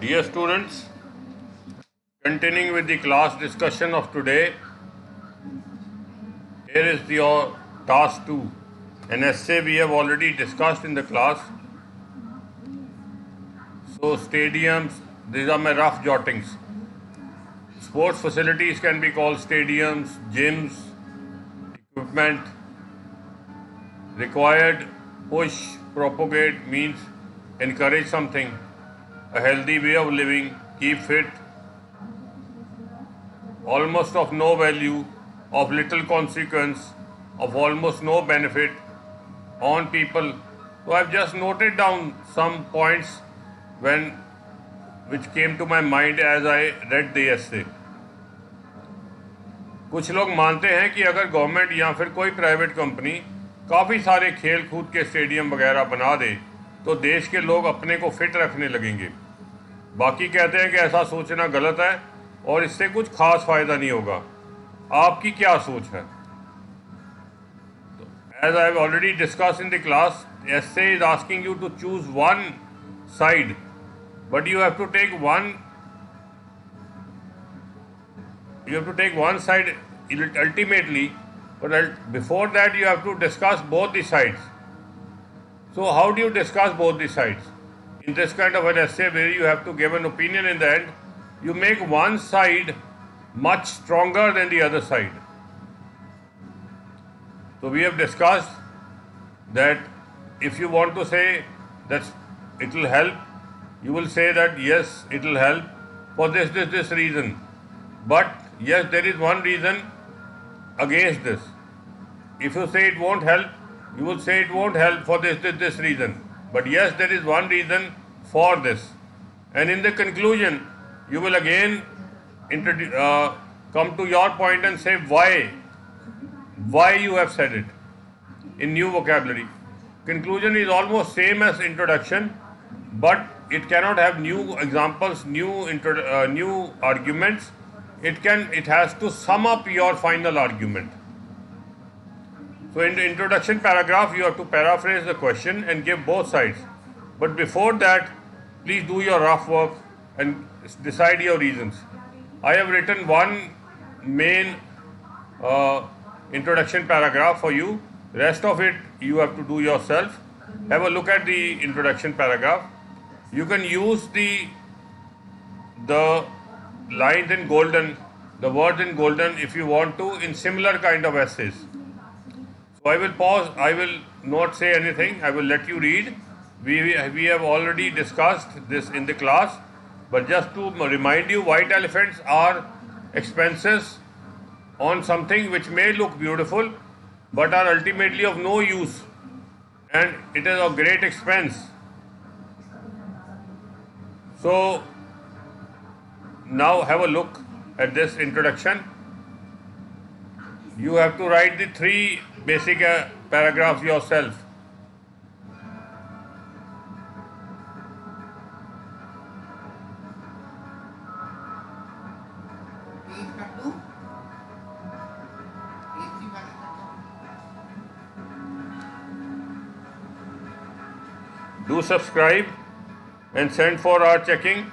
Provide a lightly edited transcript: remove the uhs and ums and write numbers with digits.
Dear students, continuing with the class discussion of today, here is your task 2. An essay we have already discussed in the class. So stadiums, these are my rough jottings. Sports facilities can be called stadiums, gyms, equipment. Required, push, propagate means encourage something, a healthy way of living, keep fit, almost of no value, of little consequence, of almost no benefit on people. So I've just noted down some points which came to my mind as I read the essay. कुछ लोग मानते हैं कि अगर government या फिर कोई private company काफ़ी सारे खेल कूद के स्टेडियम वगैरह बना दे तो देश के लोग अपने को फिट रखने लगेंगे। बाकी कहते हैं कि ऐसा सोचना गलत है और इससे कुछ खास फ़ायदा नहीं होगा। आपकी क्या सोच है? As I have already discussed in the class, essay is asking you to choose one side, but you have to take one side ultimately, but before that you have to discuss both the sides. So how do you discuss both the sides? In this kind of an essay where you have to give an opinion in the end, you make one side much stronger than the other side. So we have discussed that if you want to say that it will help, you will say that yes, it will help for this reason. But yes, there is one reason against this. If you say it won't help, you will say it won't help for this reason. But yes, there is one reason for this. And in the conclusion, you will again come to your point and say why you have said it in new vocabulary. Conclusion is almost same as introduction, but it cannot have new examples, new arguments. It has to sum up your final argument. So in the introduction paragraph, you have to paraphrase the question and give both sides. But before that, please do your rough work and decide your reasons. I have written one main introduction paragraph for you. Rest of it you have to do yourself. Have a look at the introduction paragraph. You can use the lines in golden, the words in golden if you want to in similar kind of essays. So I will pause, I will not say anything, I will let you read. We have already discussed this in the class, but just to remind you, white elephants are expenses on something which may look beautiful but are ultimately of no use, and it is of great expense. So now have a look at this introduction. You have to write the 3 basic paragraphs yourself. Do subscribe and send for our checking.